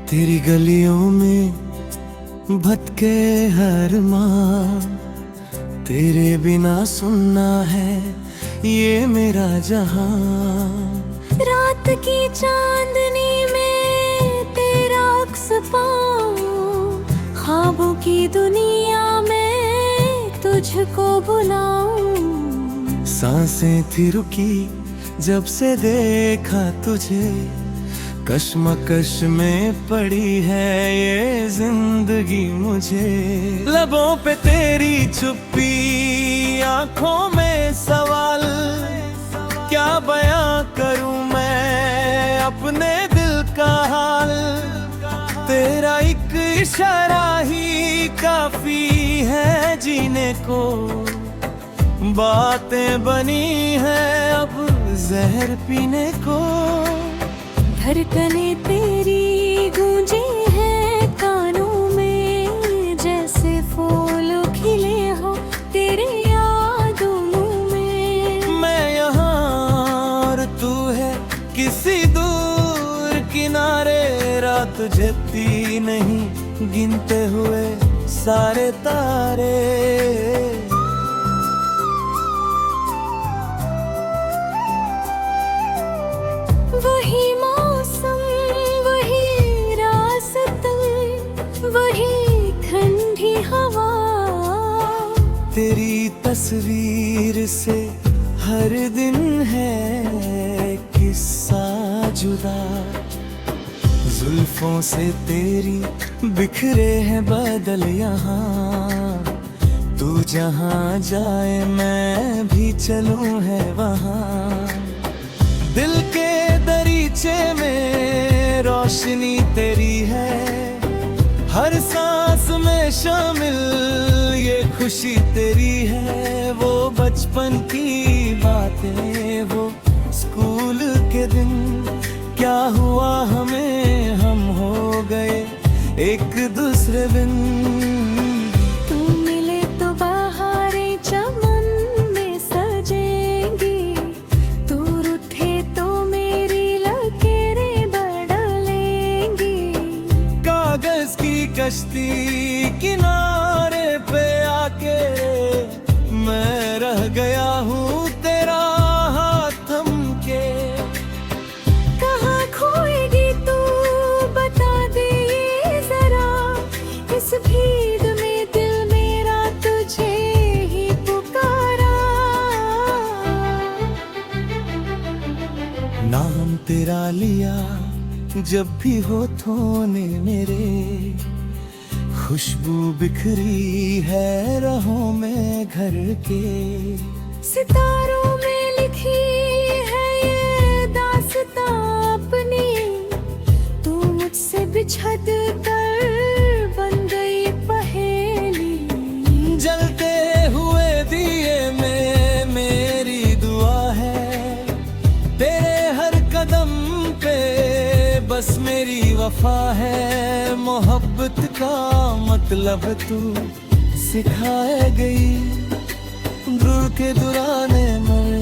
तेरी गलियों में भटके हर माह, तेरे बिना सुनना है ये मेरा जहां। रात की चांदनी में तेरा अक्स पाऊं, ख्वाबों की दुनिया में तुझको बुलाऊं। सांसें थी रुकी जब से देखा तुझे, कश्मकश में पड़ी है ये जिंदगी मुझे। लबों पे तेरी चुप्पी, आंखों में सवाल, क्या बयां करूं मैं अपने दिल का हाल। तेरा एक इशारा ही काफी है जीने को, बातें बनी हैं अब जहर पीने को। धड़कने तेरी गूंजे हैं कानों में, जैसे फूल खिले हो तेरी यादों में। मैं यहाँ और तू है किसी दूर किनारे, रात जती नहीं गिनते हुए सारे तारे। वही मौसम, वही रास्ता, वही ठंडी हवा। तेरी तस्वीर से हर दिन है किस्सा जुदा। जुल्फों से तेरी बिखरे हैं बादल यहाँ, तू जहाँ जाए मैं भी चलूं है वहाँ। दिल के दरीचे में रोशनी तेरी है, हर सांस में शामिल ये खुशी तेरी है। वो बचपन की बातें, वो स्कूल के दिन, क्या हुआ हमें हम हो गए एक दूसरे बिन। तू मिले तो बहारें चमन में सजेंगी, तू रूठे तो मेरी लकीरें बदलेंगी। कागज की कश्ती किनारे पे आके मैं रह गया हूँ तेरा हाथ थम के। कहाँ खोएगी तू बता दे ये जरा, इस भीड़ में दिल मेरा तुझे ही पुकारा। नाम तेरा लिया जब भी होठों ने मेरे, खुशबू बिखरी है राहों में घर के। सितारों में लिखी है ये दास्तां अपनी, तू मुझसे बिछड़ कर बन गई पहेली। जलते हुए दिए में मेरी दुआ है, तेरे हर कदम पे बस मेरी वफा है। मोहब्बत का मतलब तू सिखाए गई, दुल के दुराने में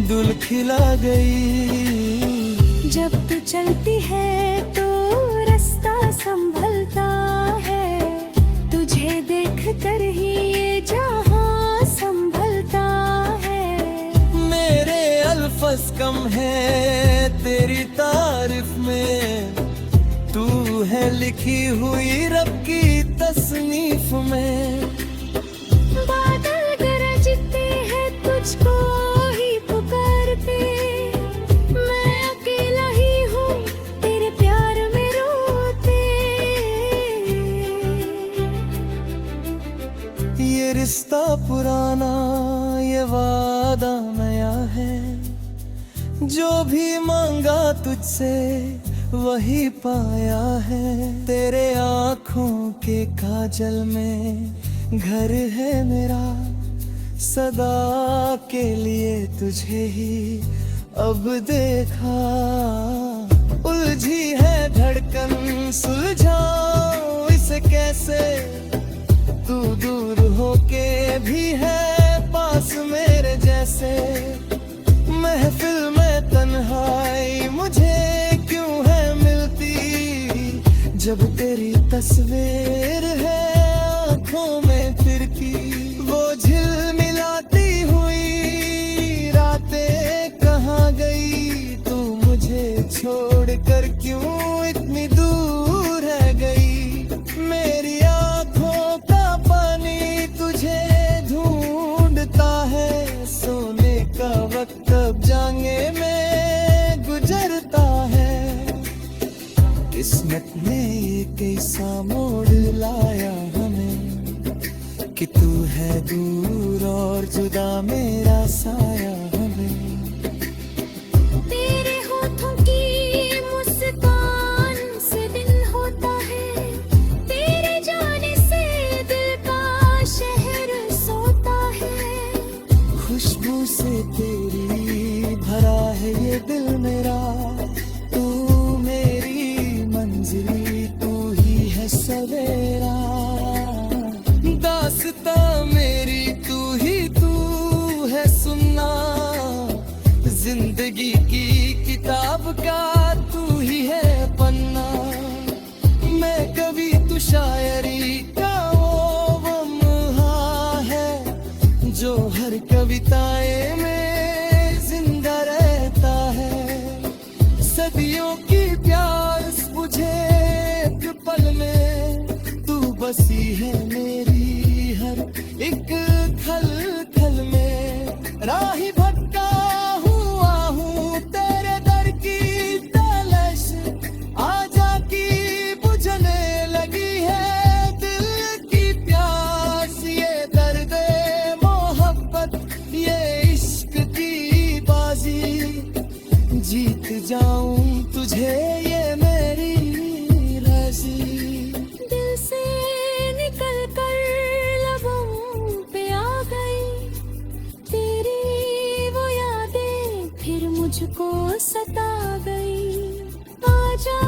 दुल खिला गई। जब तू चलती है तो रास्ता संभलता है, तुझे देख कर ही ये जहां संभलता है। मेरे अल्फज कम है तेरी तारीफ में, तू है लिखी हुई रब की तसनीफ में। बादल गरजते हैं तुझको ही पुकारते, मैं अकेला ही हूँ तेरे प्यार में रोते। ये रिश्ता पुराना, ये वादा नया है, जो भी मांगा तुझसे वही पाया है। तेरे आँखों के काजल में घर है मेरा, सदा के लिए तुझे ही अब देखा। उलझी है धड़कन सुलझाऊं इसे कैसे, तू दूर होके भी है पास मेरे जैसे। महफिल में तन्हाई मुझे क्यों है मिलती, जब तेरी तस्वीर है आंखों में फिरकी, वो झिलमिलाती हुई रातें कहाँ गई, तू मुझे छोड़कर क्यों इतनी दूर रह गई। मेरी आंखों का पानी तुझे ढूंढता है, सोने का वक्त अब जाने में गुजरता है। किस्मत ने एक ऐसा मोड़ लाया हमें कि तू है दूर और जुदा मेरा साया हमें। तेरे होठों की मुस्कान से दिल होता है, तेरे जाने से दिल का शहर सोता है। खुशबू से तेरी भरा है ये दिल मेरा, तू मेरी मंजिल, तू ही है सवेरा। दास्तां मेरी तू ही तू है सुनना, जिंदगी की किताब का तू ही है पन्ना। मैं कभी तू शायरी का वो लम्हा है, जो हर कविताएं में जिंदा रहता है। सदियों की प्यास बुझे एक पल में, तू बसी है मेरी हर एक खल खल में। राही भटका हुआ हूँ तेरे दर की तलाश, आजा की बुझने लगी है दिल की प्यास। ये दर्द मोहब्बत, ये इश्क की बाजी, जीत जाऊं तुझे ये मेरी राज़ी। दिल से निकल कर लबों पे आ गई, तेरी वो यादें फिर मुझको सता गई। आजा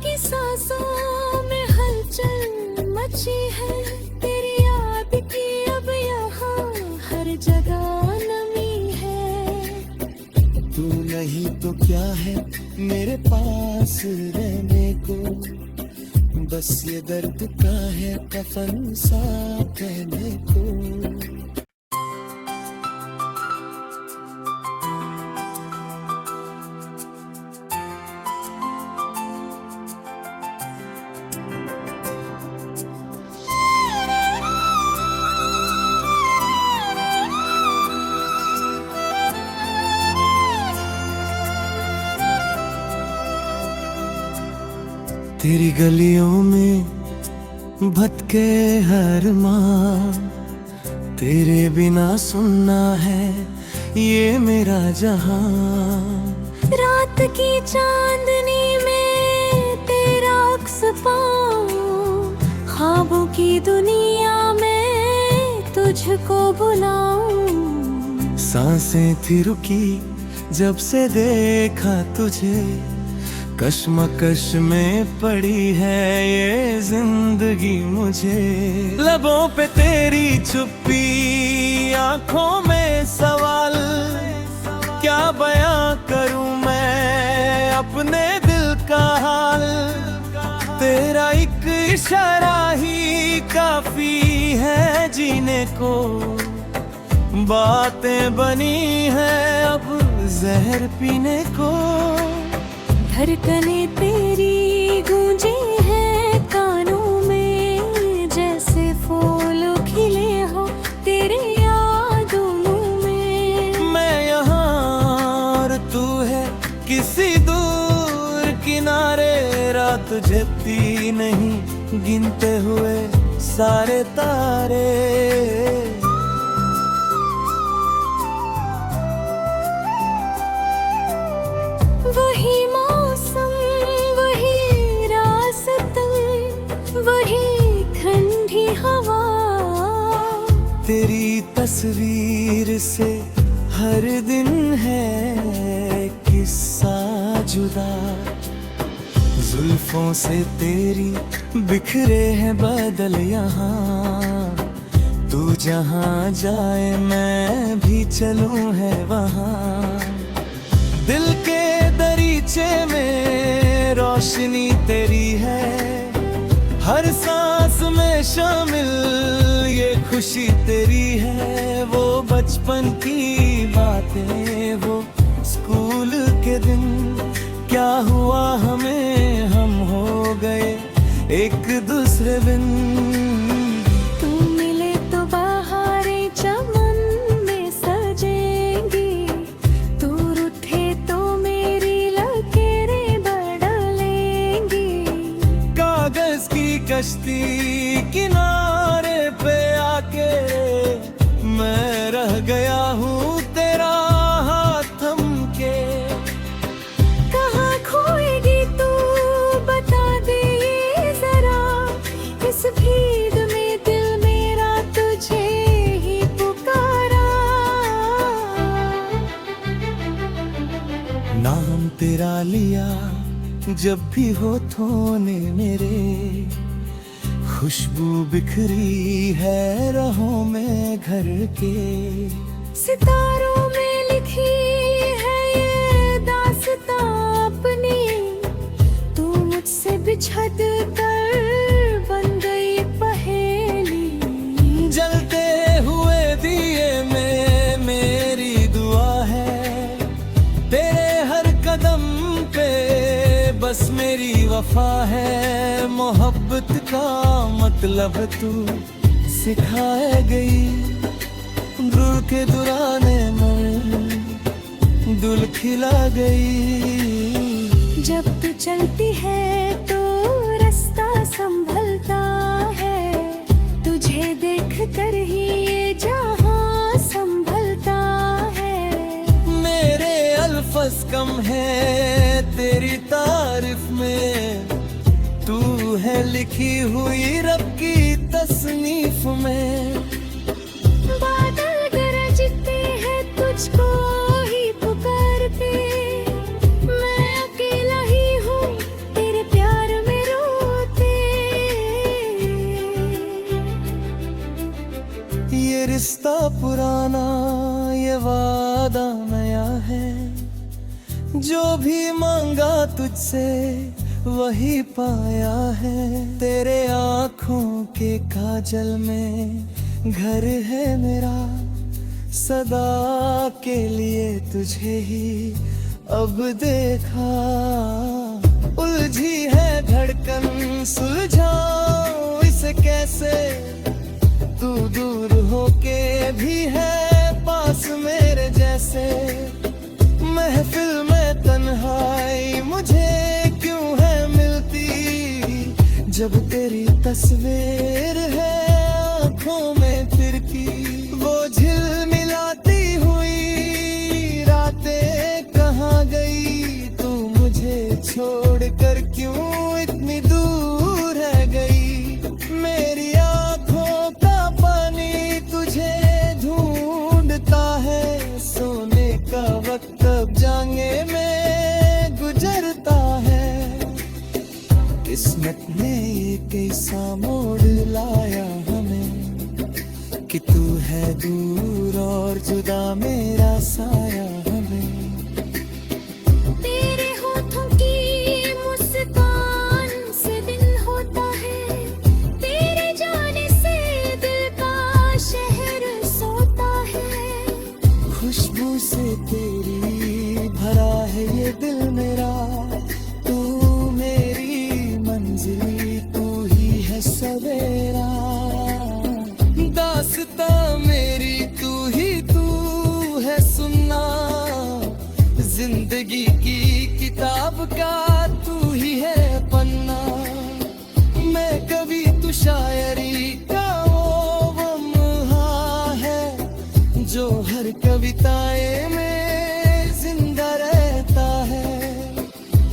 की सांसों में हलचल मची है, तेरी याद की अब यहाँ हर जगह नमी है। तू नहीं तो क्या है मेरे पास रहने को, बस ये दर्द का है कफन सा कहने को। तेरी गलियों में भटके हर माह, तेरे बिना सुनना है ये मेरा जहां। रात की चांदनी में तेरा अक्स पाऊं, ख्वाबों की दुनिया में तुझको बुलाऊं। सांसें थी रुकी जब से देखा तुझे, कश्मकश में पड़ी है ये जिंदगी मुझे। लबों पे तेरी चुप्पी, आंखों में सवाल, क्या बयां करूं मैं अपने दिल का हाल। तेरा एक इशारा ही काफी है जीने को, बातें बनी हैं अब जहर पीने को। धड़कने तेरी गूंजी है कानों में, जैसे फूल खिले हो तेरी यादों में। मैं यहाँ और तू है किसी दूर किनारे, रात जगती नहीं गिनते हुए सारे तारे। वही मौसम, वही रास्ता, वही ठंडी हवा। तेरी तस्वीर से हर दिन है किस्सा जुदा, जुल्फों से तेरी बिखरे हैं बादल यहाँ। तू जहाँ जाए मैं भी चलूं है वहाँ। दिल के दरीचे में रोशनी तेरी है, हर सांस में शामिल ये खुशी तेरी है। वो बचपन की बातें, वो स्कूल के दिन, क्या हुआ हमें, हम हो गए एक दूसरे बिन। तू मिले तो बहारें चमन में सजेंगी, तू रूठे तो मेरी लकीरें बदलेंगी। कागज की कश्ती किनारे पे आके मैं रह गया हूँ तेरा हाथ थम के। कहाँ खोएगी तू बता दे ये जरा, इस भीड़ में दिल मेरा तुझे ही पुकारा। नाम तेरा लिया जब भी होठों ने मेरे, खुशबू बिखरी है राहों में घर के। सितारों में लिखी है ये दास्तां अपनी, तू मुझसे बिछड़ कर बन गई पहेली। जलते हुए दिए में मेरी दुआ है, तेरे हर कदम पे बस मेरी वफा है। मोहब्बत का मतलब तू सिखाए गई, दुल के दुराने में दुल खिला गई। जब तू चलती है तो रास्ता संभलता है, तुझे देख कर ही ये जहां संभलता है। मेरे अल्फज कम है तेरी तारीफ में, तू है लिखी हुई रब की तसनीफ में। बादल गरजते हैं तुझको ही पुकारते, मैं अकेला ही हूँ तेरे प्यार में रोते। ये रिश्ता पुराना, ये वादा नया है, जो भी मांगा तुझसे वही पाया है। तेरे आँखों के काजल में घर है मेरा, सदा के लिए तुझे ही अब देखा। उलझी है धड़कन सुलझाऊं इसे कैसे, तू दूर होके भी है पास मेरे जैसे। महफिल में तन्हाई मुझे क्यों है मिलती, जब तेरी तस्वीर है आँखों में फिरकी। वो झिलमिलाती हुई रातें कहाँ गई, तू मुझे छोड़कर क्यों इतनी दूर रह गई। मेरी आँखों का पानी तुझे ढूंढता है, सोने का वक्त अब जांगे में गुजरता है। किस्मत ने एक ऐसा मोड़ लाया हमें, कि तू है दूर और जुदा मेरा साया हमें। तेरे होठों की मुस्कान से दिन होता है, तेरे जाने से दिल का शहर सोता है। खुशबू से तेरी भरा है ये दिल मेरा, तू मेरी मंजिल, तू ही है सवेरा। दास्तां मेरी तू ही तू है सुनना, जिंदगी की किताब का तू ही है पन्ना। मैं कभी तू शायरी का वो लम्हा है, जो हर कविताएं में जिंदा रहता है।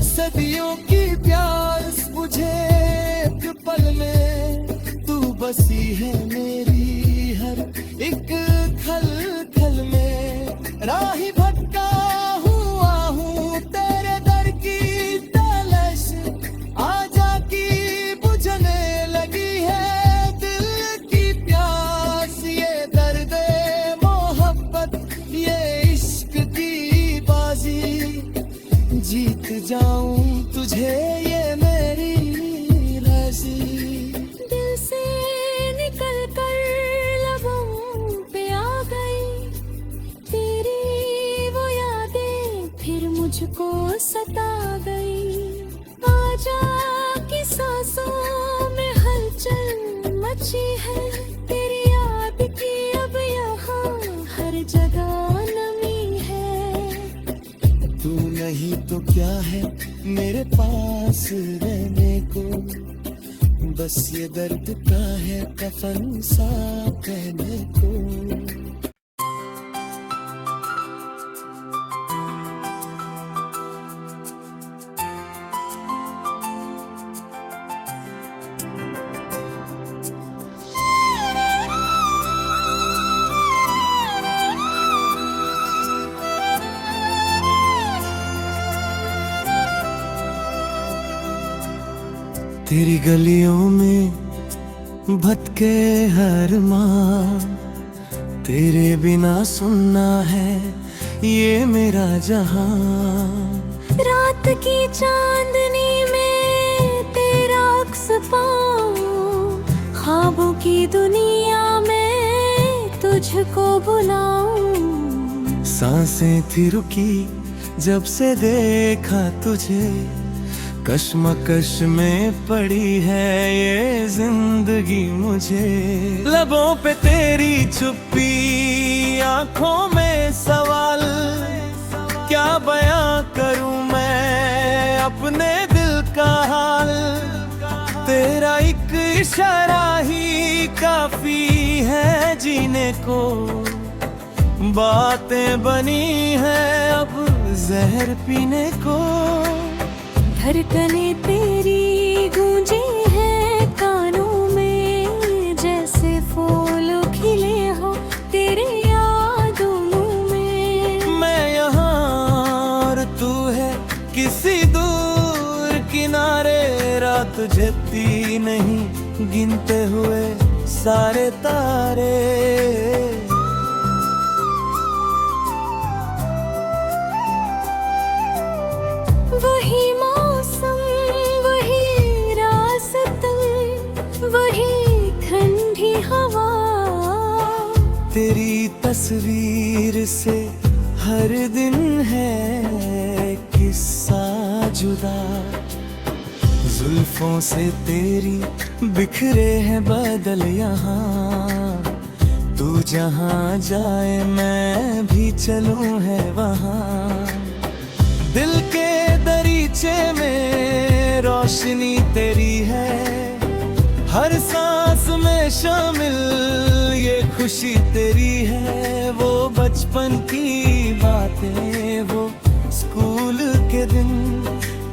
सदियों की प्यास बुझे एक पल में, तू बसी है मेरी हर एक खल खल में। राही भटका हुआ हूँ तेरे दर की तलाश, आजा की बुझने लगी है दिल की प्यास। ये दर्द मोहब्बत, ये इश्क की बाजी, जीत जाऊं तुझे ये मेरी राज़ी। नहीं तो क्या है मेरे पास रहने को, बस ये दर्द का है कफन सा कहने को। तेरी गलियों में भटके हर माह, तेरे बिना सुनना है ये मेरा जहां। रात की चांदनी में तेरा अक्स पाऊं, ख्वाबों की दुनिया में तुझको बुलाऊं। सांसें थी रुकी जब से देखा तुझे, कश्मकश में पड़ी है ये जिंदगी मुझे। लबों पे तेरी छुपी आंखों में सवाल, क्या बयां करूं मैं अपने दिल का हाल। तेरा एक इशारा ही काफी है जीने को, बातें बनी हैं अब जहर पीने को। धड़कने तेरी गूंजे हैं कानों में, जैसे फूल खिले हो तेरे यादों में। मैं यहाँ और तू है किसी दूर किनारे, रात जती नहीं गिनते हुए सारे तारे। वही मौसम, वही रास्ता, वही ठंडी हवा। तेरी तस्वीर से हर दिन है किस्सा जुदा, जुल्फों से तेरी बिखरे हैं बादल यहाँ। तू जहाँ जाए मैं भी चलूं है वहाँ। दिल के दरीचे में रोशनी तेरी है, हर सांस में शामिल ये खुशी तेरी है। वो बचपन की बातें, वो स्कूल के दिन,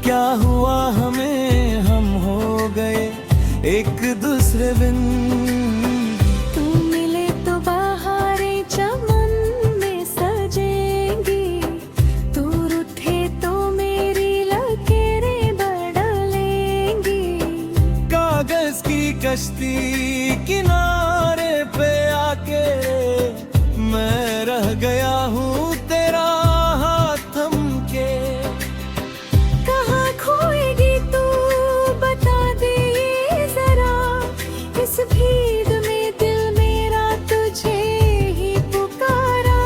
क्या हुआ हमें हम हो गए एक दूसरे बिन। तू मिले तो बहारें चमन में सजेंगी, तू रूठे तो मेरी लकीरें बदलेंगी। कागज की कश्ती किनारे पे आके मैं रह गया हूँ तेरा हाथ थम के। कहाँ खोएगी तू बता दे ये जरा, इस भीड़ में दिल मेरा तुझे ही पुकारा।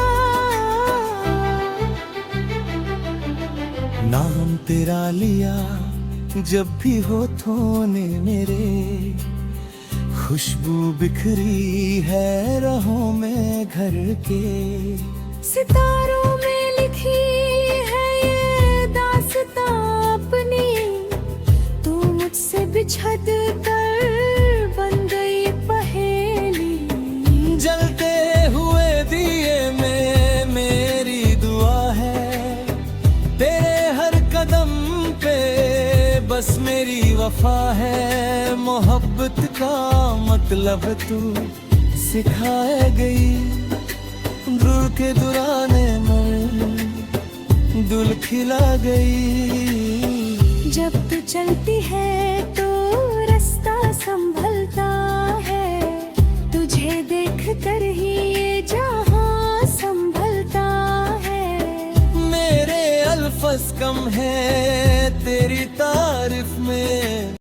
नाम तेरा लिया जब भी होठों ने मेरे, खुशबू बिखरी है राहों में घर के। सितारों में लिखी है ये दास्तां अपनी, तू मुझसे बिछड़ कर बन गई पहेली। जलते हुए दिए में मेरी दुआ है, तेरे हर कदम पे बस मेरी वफा है। मोहब्बत का मतलब तू सिखाए गई, दुल के दुराने में दुल खिला गई। जब तू चलती है तो रास्ता संभलता है, तुझे देख कर ही ये जहां संभलता है। मेरे अल्फाज कम है तेरी तारीफ में।